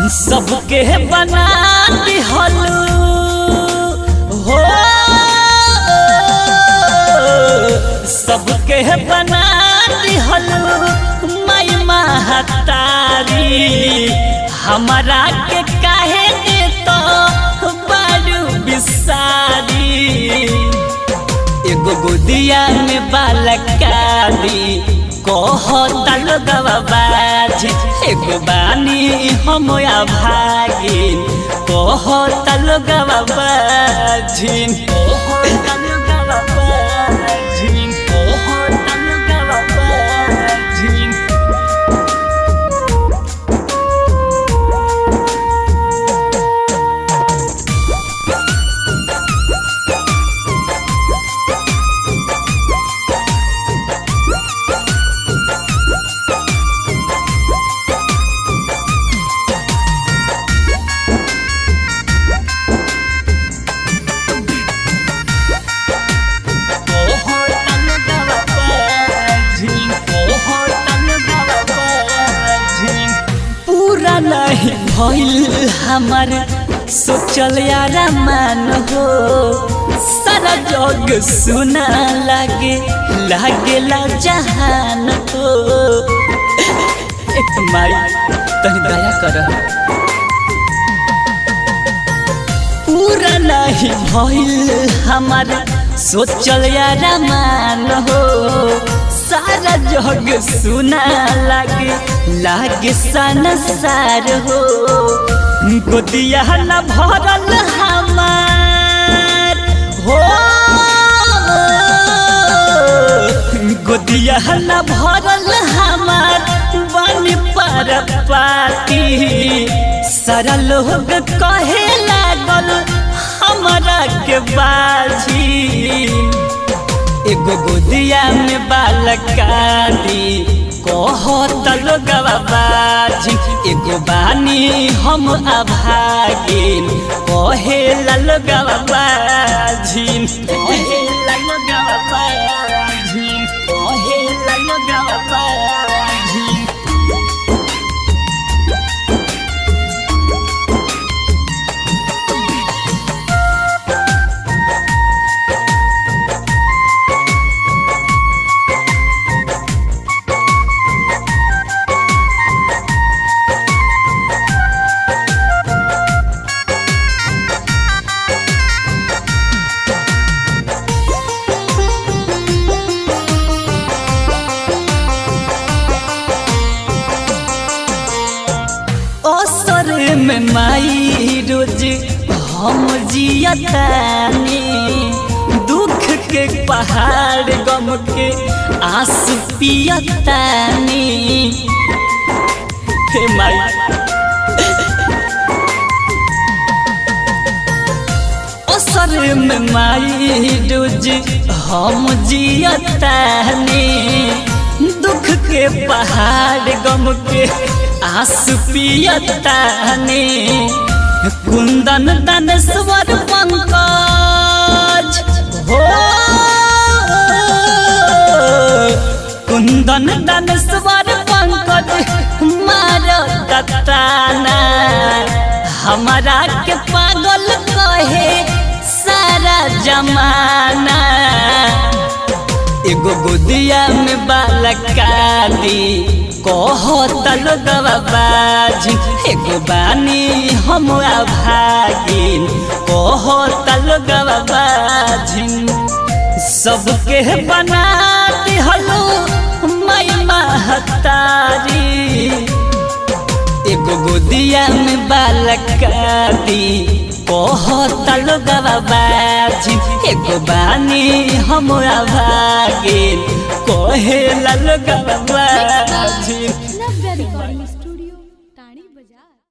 सबके बना दिहलू हो, सबके बना दिहलू माई महतारी। हमारा के काहे दे तो बारू बिसारी। एगो गोदिया में बालकारी कहता लोगवा बाजी, एगो बानी हम भागिन कहता लोगवा बाजिन, कहता लोगवा बाजिन, कहता लोगवा बाजिन। पूरा नहीं भइल हमार सोचल यार मान हो, सारा जग सुना लागे लागेला जहान हो। एक माई तनी दया कर। पूरा नहीं भइल हमार सोचल यार मान हो, सारा जग सुना लागे संसार हो। गोदिया न भरल हमार हो, गोदिया न भरल हमार बनी पर पाती। सारा लोग कहे लागल हमारा के बाजी। एगो गोदिया में बालकारी कहता लोगवा बाजी, एगो बानी हम अभागिन कहेला लोगवा बाजिन, कहेला लोगवा बाजिन, कहेला लोगवा बाजिन। असर में माई रोज हम जियतानी, दुख के पहाड़ गम के आंसू पियतानी। हे माई असर में माई रोज हम जियतानी, दुख के पहाड़ गम के आंसू पियतानी। कुंदन दानेश्वर पंकज हो, कुंदन दानेश्वर पंकज मारता ताना। हमारा के पागल कहे सारा जमाना। एगो गोदिया में बालकारी कहता लोगवा बाजी, एगो बानी हम भागिन कहता लोगवा बाजिन। सबके बना दिहलू माई महतारी। एगो गोदिया में बालकारी कहता लोगवा बाजी, एगो बानी हम भागिन कहेला लोगवा बाजिन।